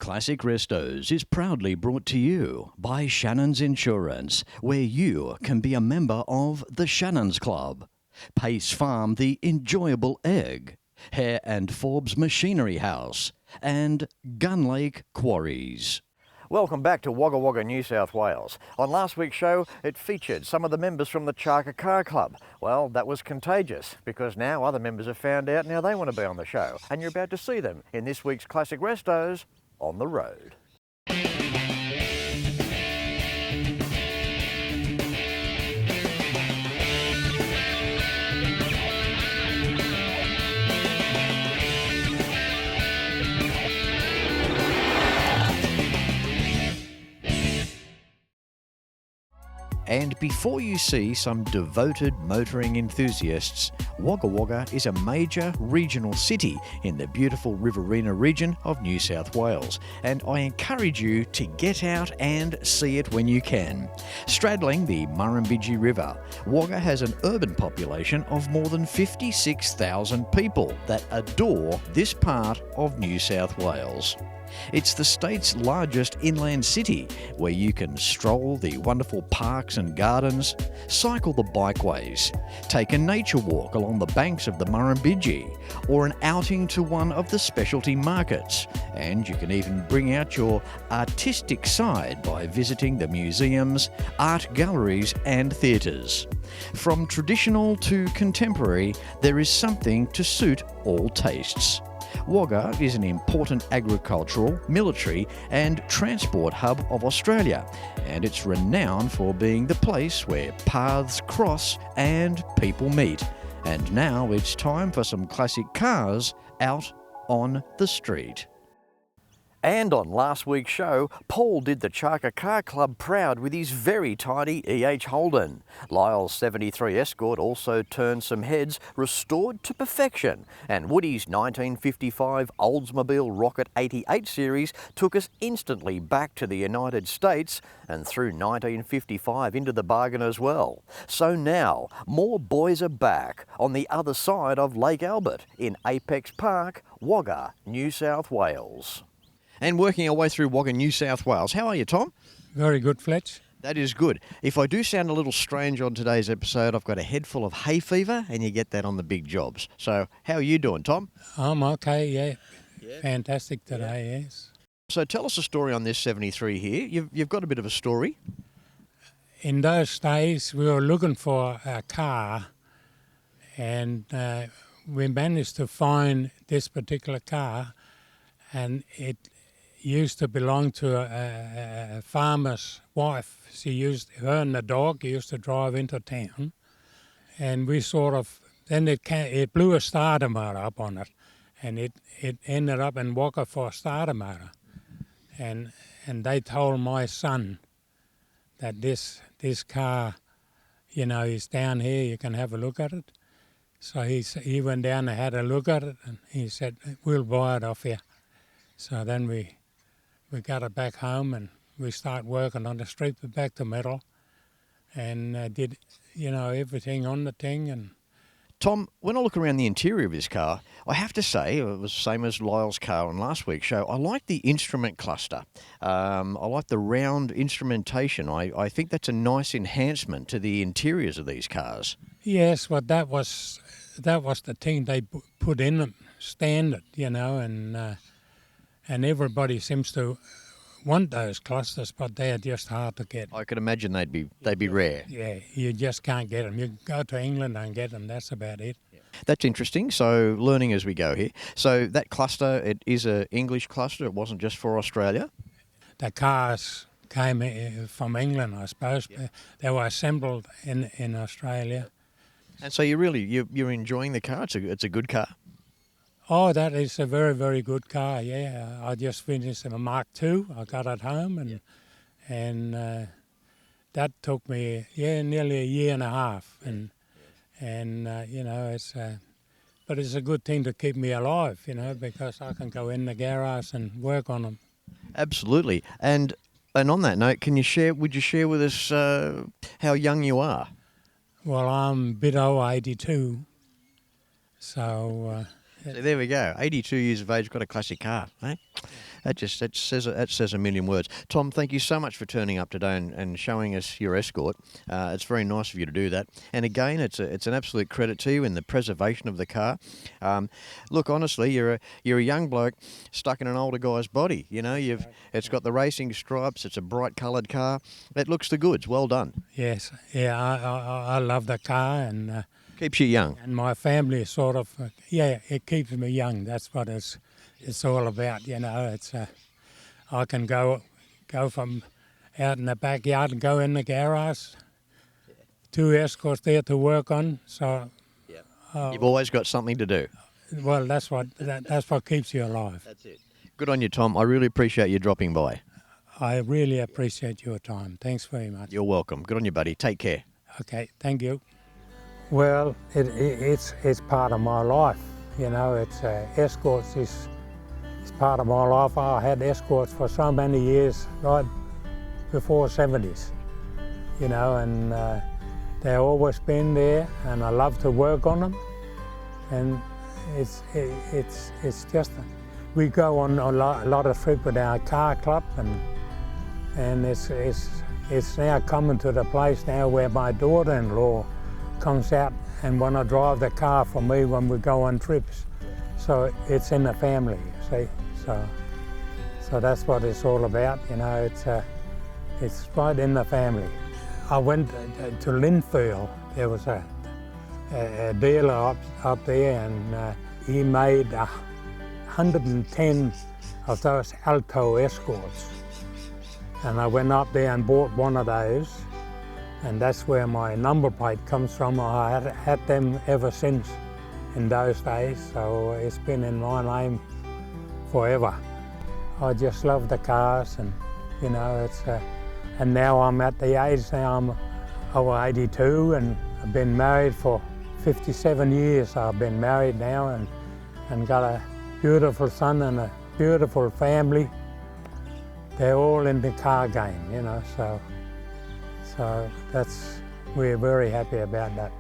Classic Restos is proudly brought to you by Shannons Insurance, where you can be a member of the Shannons Club. Pace Farm the Enjoyable Egg, Hare and Forbes Machinery House, and Gun Lake Quarries. Welcome back to Wagga Wagga, New South Wales. On last week's show, it featured some of the members from the CHACA Car Club. Well, that was contagious, because now other members have found out now they want to be on the show. And you're about to see them in this week's Classic Restos on the road. And before you see some devoted motoring enthusiasts, Wagga Wagga is a major regional city in the beautiful Riverina region of New South Wales, and I encourage you to get out and see it when you can. Straddling the Murrumbidgee River, Wagga has an urban population of more than 56,000 people that adore this part of New South Wales. It's the state's largest inland city, where you can stroll the wonderful parks and gardens, cycle the bikeways, take a nature walk along the banks of the Murrumbidgee, or an outing to one of the specialty markets. And you can even bring out your artistic side by visiting the museums, art galleries and theatres. From traditional to contemporary, there is something to suit all tastes. Wagga is an important agricultural, military and transport hub of Australia, and it's renowned for being the place where paths cross and people meet. And now it's time for some classic cars out on the street. And on last week's show, Paul did the CHACA Car Club proud with his very tidy FJ Holden. Lyle's 73 Escort also turned some heads, restored to perfection. And Woody's 1955 Oldsmobile Rocket 88 series took us instantly back to the United States and through 1955 into the bargain as well. So now, more boys are back on the other side of Lake Albert in Apex Park, Wagga, New South Wales. And working our way through Wagga, New South Wales. How are you, Tom? Very good, Fletch. That is good. If I do sound a little strange on today's episode, I've got a head full of hay fever, and you get that on the big jobs. So how are you doing, Tom? I'm okay, yeah. Fantastic today, yes. So tell us a story on this 73 here. You've got a bit of a story. In those days, we were looking for a car, and we managed to find this particular car, and it used to belong to a farmer's wife. Her and the dog used to drive into town, and we then it blew a starter motor up on it, and it ended up in Wagga for a starter motor. And they told my son that this car, is down here, you can have a look at it. So he went down and had a look at it, and he said, we'll buy it off you. So then we got it back home, and we start working on the street back to metal, and did everything on the thing. And Tom, when I look around the interior of this car, I have to say, it was the same as Lyle's car on last week's show, I like the instrument cluster. I like the round instrumentation. I think that's a nice enhancement to the interiors of these cars. Yes, well, that was the thing they put in them, standard, and everybody seems to want those clusters, but they're just hard to get. I could imagine they'd be rare. Yeah, you just can't get them. You go to England and get them, that's about it. Yeah. That's interesting, so learning as we go here. So that cluster, it is an English cluster, it wasn't just for Australia? The cars came from England, I suppose. Yeah. They were assembled in Australia. And so you're enjoying the car? It's a good car? Oh, that is a very, very good car, yeah. I just finished a Mark II. I got it home, and that took me, nearly a year and a half. And but it's a good thing to keep me alive, because I can go in the garage and work on them. Absolutely. And on that note, would you share with us how young you are? Well, I'm a bit over 82, so... So there we go. 82 years of age, got a classic car, eh? That says a million words. Tom, thank you so much for turning up today and showing us your Escort. It's very nice of you to do that. And again, it's an absolute credit to you in the preservation of the car. Look, honestly, you're a young bloke stuck in an older guy's body. You know, it's got the racing stripes. It's a bright coloured car. It looks the goods. Well done. Yes, yeah, I love the car, and Keeps you young. and my family is sort of, it keeps me young. That's what it's all about, you know. It's I can go from out in the backyard and go in the garage. 2 Escorts there to work on, so You've always got something to do. well, that's what keeps you alive. That's it. Good on you, Tom. I really appreciate you dropping by. I really appreciate your time. Thanks very much. You're welcome. Good on you, buddy. Take care. Okay, thank you. Well, it's part of my life, you know. It's Escorts is part of my life. I had Escorts for so many years, right before 70s, you know, and they've always been there, and I love to work on them. And it's just, we go on a lot of trips with our car club, and it's now coming to the place now where my daughter-in-law comes out and want to drive the car for me when we go on trips. So it's in the family, you see. So that's what it's all about, you know. It's right in the family. I went to Linfield. There was a dealer up there, and he made 110 of those Alto Escorts. And I went up there and bought one of those, and that's where my number plate comes from. I had them ever since in those days, so it's been in my name forever. I just love the cars, and you know, and now I'm at the age now, I'm over 82, and I've been married for 57 years. I've been married now, and got a beautiful son and a beautiful family. They're all in the car game, you know, so we're very happy about that.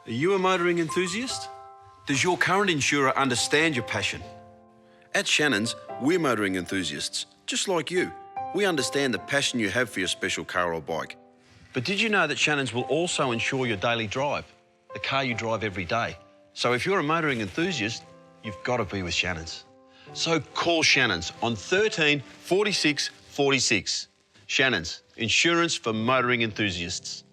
Are you a motoring enthusiast? Does your current insurer understand your passion? At Shannons, we're motoring enthusiasts, just like you. We understand the passion you have for your special car or bike. But did you know that Shannons will also insure your daily drive, the car you drive every day? So if you're a motoring enthusiast, you've got to be with Shannons. So call Shannons on 13 46 46. Shannons, insurance for motoring enthusiasts.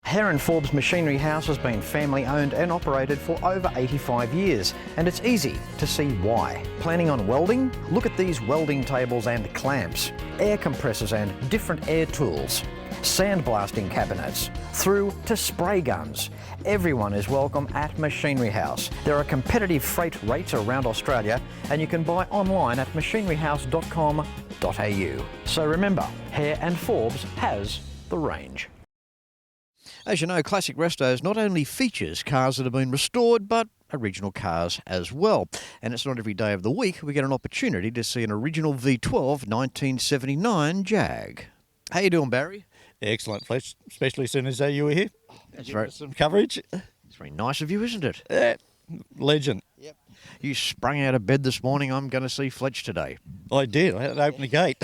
Hare & Forbes Machinery House has been family owned and operated for over 85 years, and it's easy to see why. Planning on welding? Look at these welding tables and clamps, air compressors and different air tools, sandblasting cabinets, through to spray guns. Everyone is welcome at Machinery House. There are competitive freight rates around Australia, and you can buy online at machineryhouse.com.au. So remember, Hare & Forbes has the range. As you know, Classic Restos not only features cars that have been restored, but original cars as well. And it's not every day of the week we get an opportunity to see an original V12 1979 Jag. How you doing, Barry? Excellent, Fletch, especially as soon as you were here. That's right. Some coverage. It's very nice of you, isn't it? Legend. Yep. You sprung out of bed this morning. I'm going to see Fletch today. I did. I had to open the gate.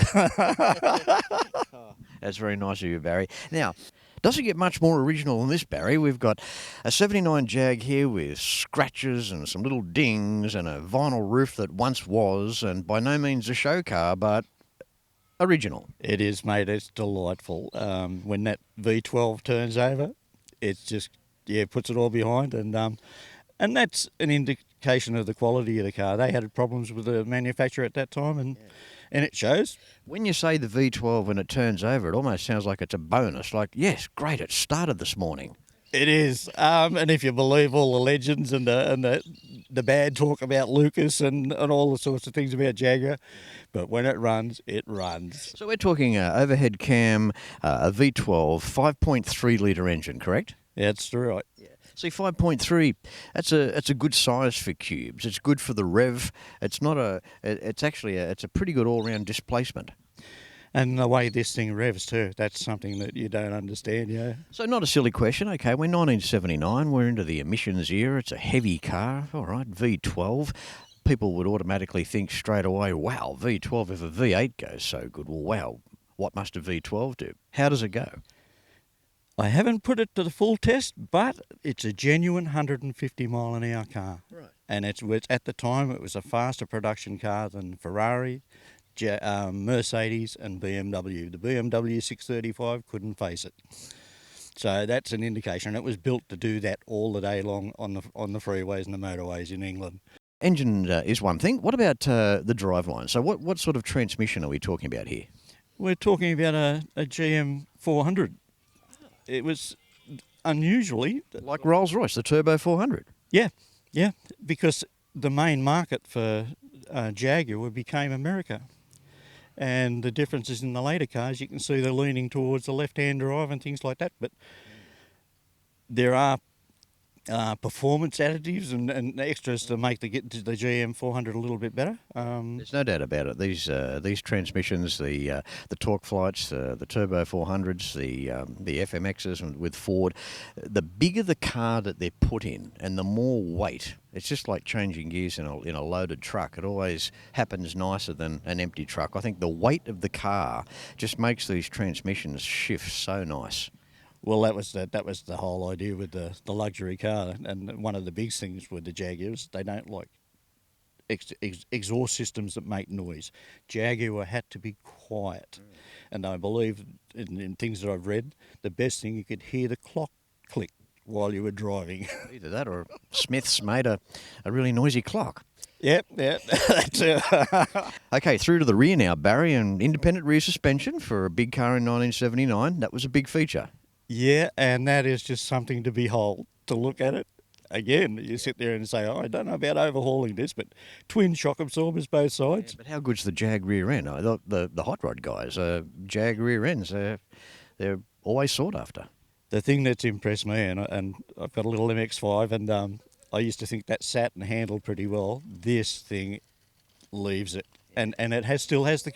That's very nice of you, Barry. Now, doesn't get much more original than this, Barry. We've got a 79 Jag here with scratches and some little dings and a vinyl roof that once was, and by no means a show car, but original. It is, mate. It's delightful. When that V12 turns over, it's just, puts it all behind. And that's an indication of the quality of the car. They had problems with the manufacturer at that time, and it shows. When you say the V12 when it turns over, it almost sounds like it's a bonus. Like, yes, great, it started this morning. It is. And if you believe all the legends and the bad talk about Lucas and all the sorts of things about Jaguar, but when it runs, it runs. So we're talking overhead cam, a V12, 5.3 litre engine, correct? That's right. Yeah. See, 5.3, that's a good size for cubes. It's good for the rev. It's not it's a pretty good all-round displacement. And the way this thing revs too, that's something that you don't understand, yeah. So not a silly question. Okay, we're 1979. We're into the emissions era. It's a heavy car. All right, V12. People would automatically think straight away, wow, V12, if a V8 goes so good, well, wow, what must a V12 do? How does it go? I haven't put it to the full test, but it's a genuine 150 mile an hour car. Right. And at the time, it was a faster production car than Ferrari, Mercedes and BMW. The BMW 635 couldn't face it. So that's an indication. It was built to do that all the day long on the freeways and the motorways in England. Engine is one thing. What about the driveline? So what sort of transmission are we talking about here? We're talking about a GM 400. It was unusually... Like Rolls-Royce, the Turbo 400? Yeah, because the main market for Jaguar became America. And the differences in the later cars, you can see they're leaning towards the left-hand drive and things like that, but there are performance additives and extras to make the GM 400 a little bit better. There's no doubt about it. These transmissions, the torque flights, the Turbo 400s, the FMXs with Ford, the bigger the car that they're put in and the more weight, it's just like changing gears in a loaded truck. It always happens nicer than an empty truck. I think the weight of the car just makes these transmissions shift so nice. Well, that was the whole idea with the luxury car, and one of the big things with the Jaguars, they don't like exhaust systems that make noise. Jaguar had to be quiet, and I believe in things that I've read, the best thing, you could hear the clock click while you were driving. Either that or Smith's made a really noisy clock. Yep, that's it. Okay, through to the rear now, Barry, and independent rear suspension for a big car in 1979. That was a big feature. Yeah, and that is just something to behold, to look at it. Again, you sit there and say, I don't know about overhauling this, but twin shock absorbers both sides. Yeah, but how good's the Jag rear end? I thought the hot rod guys, Jag rear ends, they're always sought after. The thing that's impressed me, and I've got a little MX-5, and I used to think that sat and handled pretty well. This thing leaves it, and it still has the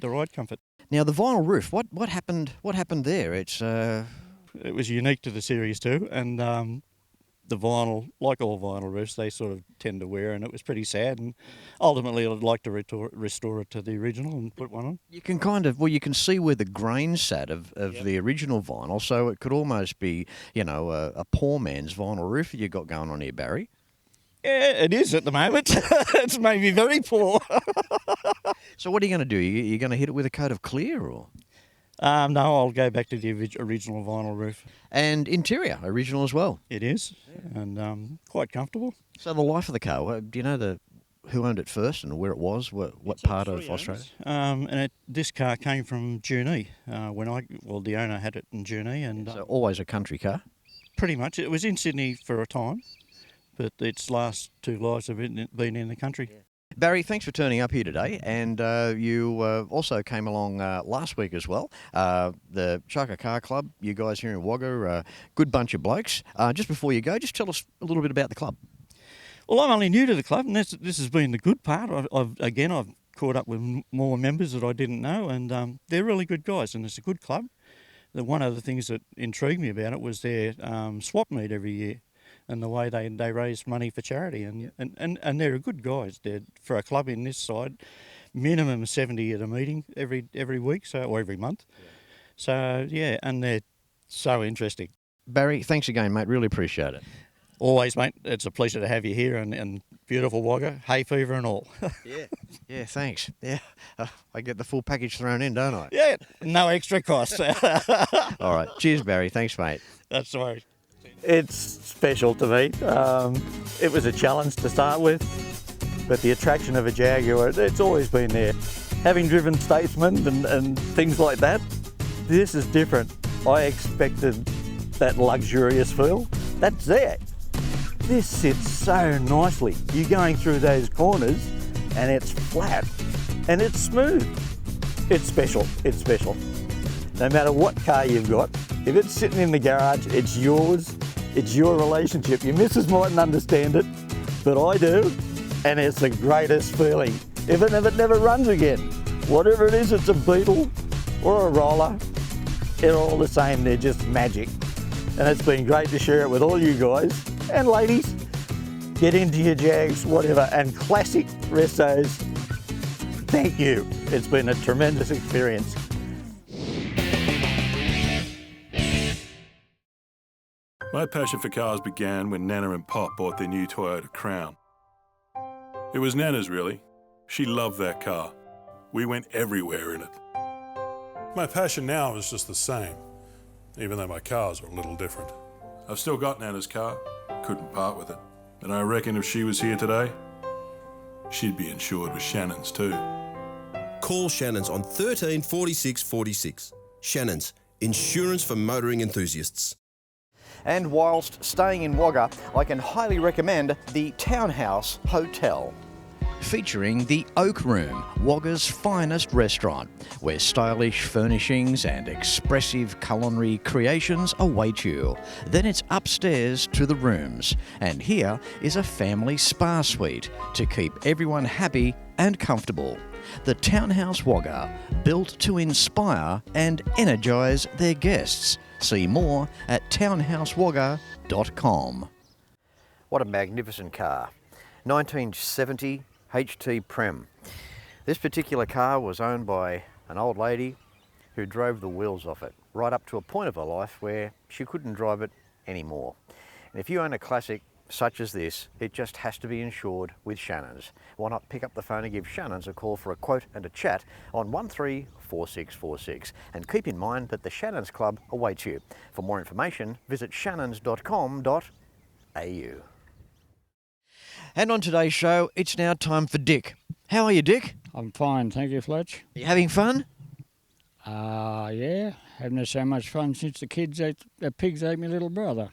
ride comfort. Now the vinyl roof, what happened there? It was unique to the Series 2, and the vinyl, like all vinyl roofs, they sort of tend to wear, and it was pretty sad. And ultimately, I'd like to restore it to the original and put one on. You can you can see where the grain sat of the original vinyl, so it could almost be, a poor man's vinyl roof that you got going on here, Barry. Yeah, it is at the moment. It's maybe very poor. So what are you going to do? You're going to hit it with a coat of clear, or? No, I'll go back to the original vinyl roof. And interior, original as well? It is, and quite comfortable. So the life of the car, do you know who owned it first and where it was? What part of Australia? This car came from Junee. The owner had it in Junee. And so always a country car? Pretty much. It was in Sydney for a time, but its last two lives have been in the country. Yeah. Barry, thanks for turning up here today, and you also came along last week as well. The CHACA Car Club, you guys here in Wagga, good bunch of blokes. Just before you go, just tell us a little bit about the club. Well, I'm only new to the club, and this has been the good part. I've caught up with more members that I didn't know, and they're really good guys, and it's a good club. One of the things that intrigued me about it was their swap meet every year, and the way they raise money for charity, and they're good guys. They're, for a club in this side, minimum 70 at a meeting every week, or every month. Yeah. So yeah, and they're so interesting. Barry, thanks again, mate. Really appreciate it. Always, mate. It's a pleasure to have you here, and beautiful Wagga, hay fever and all. Yeah, thanks. Yeah, I get the full package thrown in, don't I? Yeah, no extra cost. All right, cheers, Barry. Thanks, mate. That's right. It's special to me. It was a challenge to start with, but the attraction of a Jaguar, it's always been there. Having driven Statesman and things like that, this is different. I expected that luxurious feel. That's there. This sits so nicely. You're going through those corners and it's flat and it's smooth. It's special. It's special. No matter what car you've got, if it's sitting in the garage, it's yours. It's your relationship. Your missus mightn't understand it, but I do, and it's the greatest feeling. If it never runs again, whatever it is, it's a Beetle or a roller, they're all the same, they're just magic. And it's been great to share it with all you guys and ladies. Get into your Jags, whatever, and classic Restos. Thank you. It's been a tremendous experience. My passion for cars began when Nana and Pop bought their new Toyota Crown. It was Nana's, really. She loved that car. We went everywhere in it. My passion now is just the same, even though my cars are a little different. I've still got Nana's car, couldn't part with it. And I reckon if she was here today, she'd be insured with Shannons too. Call Shannons on 13 46 46. Shannons, insurance for motoring enthusiasts. And whilst staying in Wagga, I can highly recommend the Townhouse Hotel. Featuring the Oak Room, Wagga's finest restaurant, where stylish furnishings and expressive culinary creations await you. Then it's upstairs to the rooms, and here is a family spa suite to keep everyone happy and comfortable. The Townhouse Wagga, built to inspire and energise their guests. See more at townhousewagga.com. What a magnificent car. 1970 HT Prem. This particular car was owned by an old lady who drove the wheels off it, right up to a point of her life where she couldn't drive it anymore. And if you own a classic such as this, it just has to be insured with Shannons. Why not pick up the phone and give Shannons a call for a quote and a chat on 134646. And keep in mind that the Shannons Club awaits you. For more information, visit shannons.com.au. And on today's show, it's now time for Dick. How are you, Dick? I'm fine, thank you, Fletch. Are you having fun? Yeah, having so much fun since the pigs ate my little brother.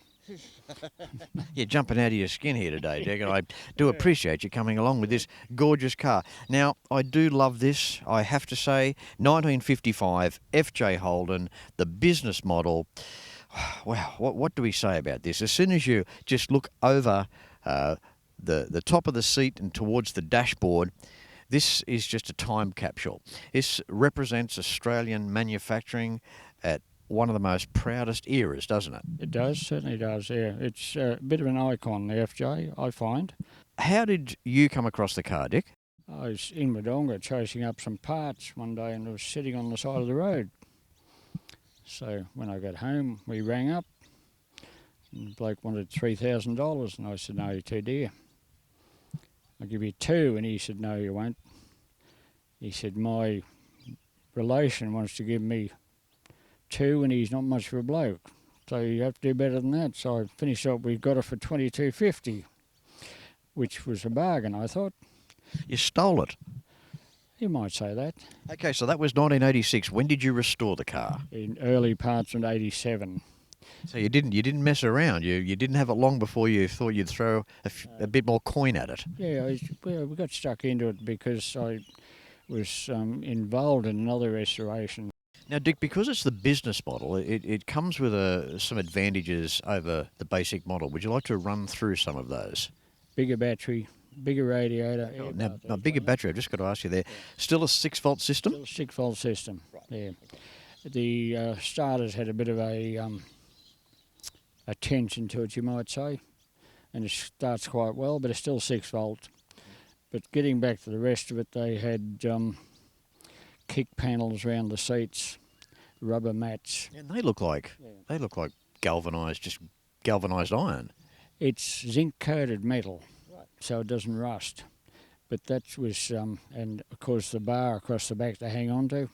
You're jumping out of your skin here today, Dick, and I do appreciate you coming along with this gorgeous car. Now, I do love this, I have to say. 1955 FJ Holden, the business model. Wow, what do we say about this? As soon as you just look over the top of the seat and towards the dashboard, this is just a time capsule. This represents Australian manufacturing at one of the most proudest eras, doesn't it? It does, certainly does, yeah. It's a bit of an icon, the FJ, I find. How did you come across the car, Dick? I was in Wodonga chasing up some parts one day and it was sitting on the side of the road. So when I got home, we rang up and the bloke wanted $3,000 and I said, no, you're too dear. I'll give you $2, and he said, no, you won't. He said, my relation wants to give me $2 and he's not much of a bloke, so you have to do better than that. So I finished up, we got it for $22.50, which was a bargain, I thought. You stole it. You might say that. Okay, so that was 1986. When did you restore the car? In early parts of '87. So you didn't mess around. You didn't have it long before you thought you'd throw a bit more coin at it. Yeah, we got stuck into it because I was involved in another restoration. Now, Dick, because it's the business model, it comes with some advantages over the basic model. Would you like to run through some of those? Bigger battery, bigger radiator. Now, bigger battery, I've just got to ask you there. Still a 6-volt system? Still a 6-volt system, yeah. The starters had a bit of a tension to it, you might say, and it starts quite well, but it's still 6-volt. But getting back to the rest of it, they had kick panels around the seats, rubber mats. And they look like galvanised iron. It's zinc coated metal, so it doesn't rust. But that was, and of course the bar across the back to hang on to,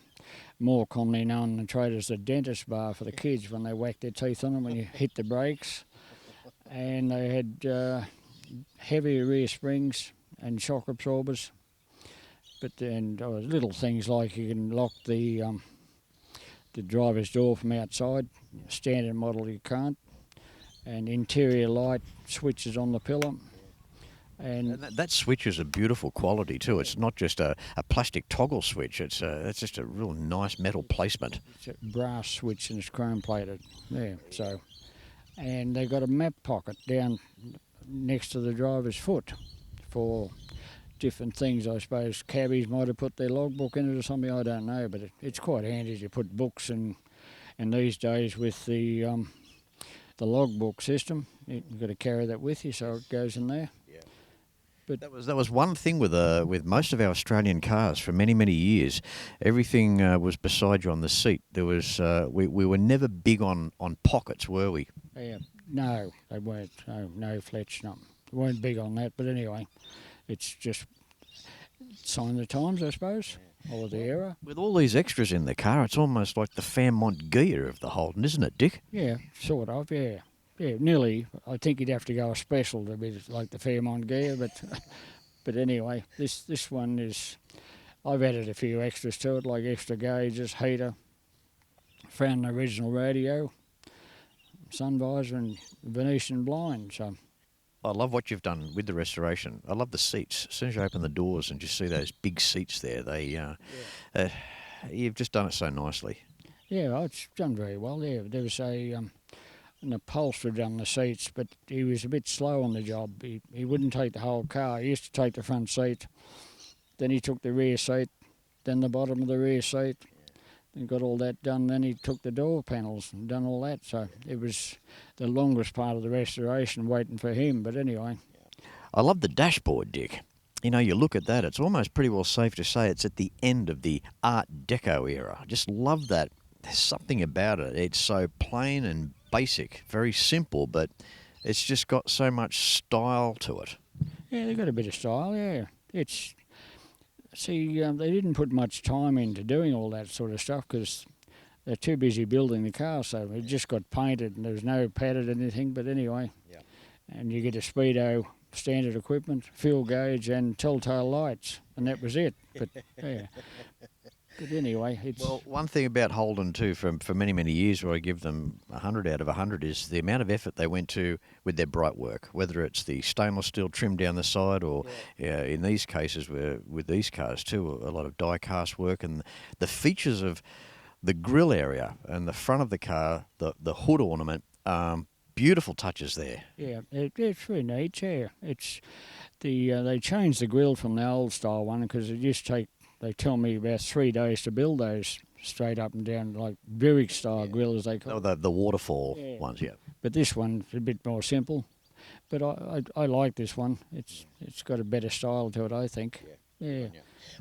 more commonly known in the trade as the dentist bar for the kids when they whack their teeth on them when you hit the brakes. And they had heavier rear springs and shock absorbers. But then little things like you can lock the driver's door from outside. Standard model you can't. And interior light switches on the pillar. And that switch is a beautiful quality too. It's not just a plastic toggle switch. It's just a real nice metal placement. It's a brass switch and it's chrome plated. Yeah. So, and they've got a map pocket down next to the driver's foot for different things, I suppose. Cabbies might have put their logbook in it or something, I don't know, but it's quite handy to put books in these days with the logbook system. You've got to carry that with you, so it goes in there. Yeah. But That was one thing with most of our Australian cars for many years. Everything was beside you on the seat. There was we were never big on pockets, were we? yeah, no, they weren't. No Fletch, no. They weren't big on that, but anyway, it's just sign of the times, I suppose, or the era. With all these extras in the car, it's almost like the Fairmont gear of the Holden, isn't it, Dick? Yeah, sort of, yeah. Yeah, nearly. I think you'd have to go a special to be like the Fairmont gear, but anyway, this one is, I've added a few extras to it, like extra gauges, heater, found an original radio, sun visor and Venetian blind, so. I love what you've done with the restoration. I love the seats. As soon as you open the doors and just see those big seats there, you've just done it so nicely. Yeah, it's done very well. Yeah, there was an upholsterer done the seats, but he was a bit slow on the job. He wouldn't take the whole car. He used to take the front seat, then he took the rear seat, then the bottom of the rear seat, and got all that done. Then he took the door panels and done all that. So it was the longest part of the restoration waiting for him. But anyway. I love the dashboard, Dick. You know, you look at that, it's almost pretty well safe to say it's at the end of the Art Deco era. I just love that. There's something about it. It's so plain and basic, very simple, but it's just got so much style to it. Yeah, they've got a bit of style, yeah. They didn't put much time into doing all that sort of stuff because they're too busy building the car, so it just got painted and there was no padded anything, but anyway. Yeah. And you get a speedo, standard equipment, fuel gauge and telltale lights, and that was it. But yeah. But anyway, it's... Well, one thing about Holden too, for many years, where I give them 100 out of 100, is the amount of effort they went to with their bright work. Whether it's the stainless steel trim down the side, or in these cases, with these cars too, a lot of die cast work, and the features of the grille area and the front of the car, the hood ornament, beautiful touches there. Yeah, it's really neat. Yeah, it's they changed the grille from the old style one because it used to take. They tell me about 3 days to build those straight up and down, like Buick style grill, as they call it. Oh, the waterfall ones, yeah. But this one's a bit more simple. But I like this one. It's got a better style to it, I think. Yeah.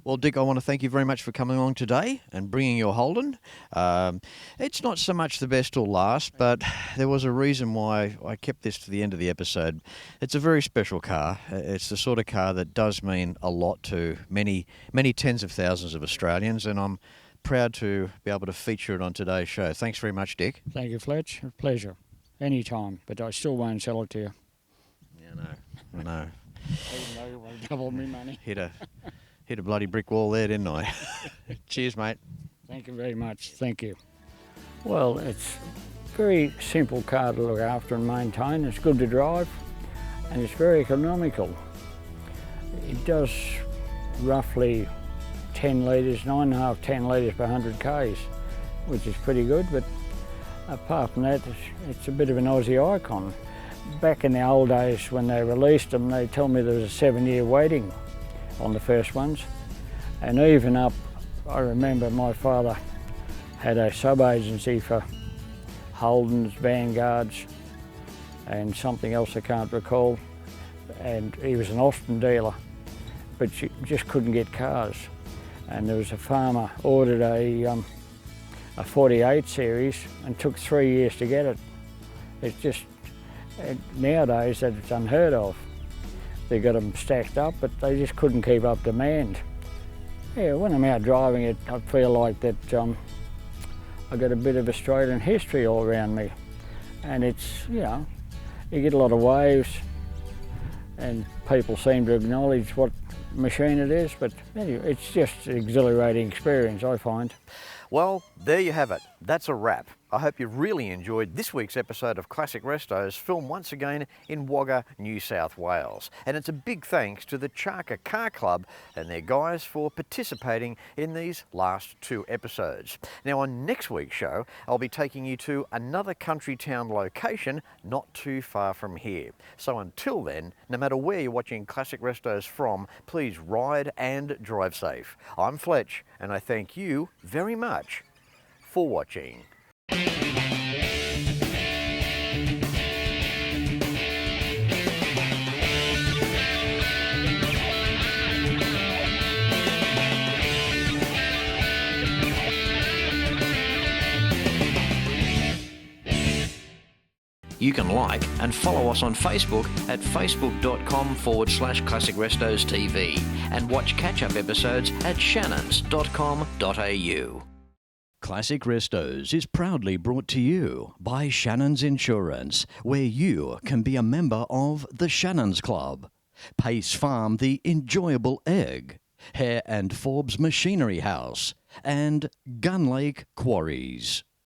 Well, Dick, I want to thank you very much for coming along today and bringing your Holden. It's not so much the best or last, but there was a reason why I kept this to the end of the episode. It's a very special car. It's the sort of car that does mean a lot to many tens of thousands of Australians, and I'm proud to be able to feature it on today's show. Thanks very much, Dick. Thank you, Fletch. A pleasure. Anytime, but I still won't sell it to you. Yeah, I know. Even though you want to double me money. Hit a bloody brick wall there, didn't I? Cheers, mate. Thank you very much. Thank you. Well, it's a very simple car to look after and maintain. It's good to drive, and it's very economical. It does roughly 10 litres, 9.5, 10 litres per 100 k's, which is pretty good, but apart from that, it's a bit of an Aussie icon. Back in the old days when they released them, they told me there was a 7-year waiting on the first ones. And even up, I remember my father had a sub-agency for Holdens, Vanguards, and something else I can't recall. And he was an Austin dealer, but you just couldn't get cars. And there was a farmer ordered a 48 series and took 3 years to get it. It's just, nowadays that it's unheard of. They got them stacked up, but they just couldn't keep up demand. Yeah, when I'm out driving it, I feel like that I've got a bit of Australian history all around me. And it's, you know, you get a lot of waves and people seem to acknowledge what machine it is, but anyway, it's just an exhilarating experience, I find. Well, there you have it. That's a wrap. I hope you really enjoyed this week's episode of Classic Restos, filmed once again in Wagga, New South Wales. And it's a big thanks to the CHACA Car Club and their guys for participating in these last 2 episodes. Now on next week's show, I'll be taking you to another country town location not too far from here. So until then, no matter where you're watching Classic Restos from, please ride and drive safe. I'm Fletch, and I thank you very much for watching. You can like and follow us on Facebook at facebook.com/ClassicRestosTV and watch catch-up episodes at shannons.com.au. Classic Restos is proudly brought to you by Shannons Insurance, where you can be a member of the Shannons Club. Pace Farm, the enjoyable egg. Hare and Forbes Machinery House. And Gun Lake Quarries.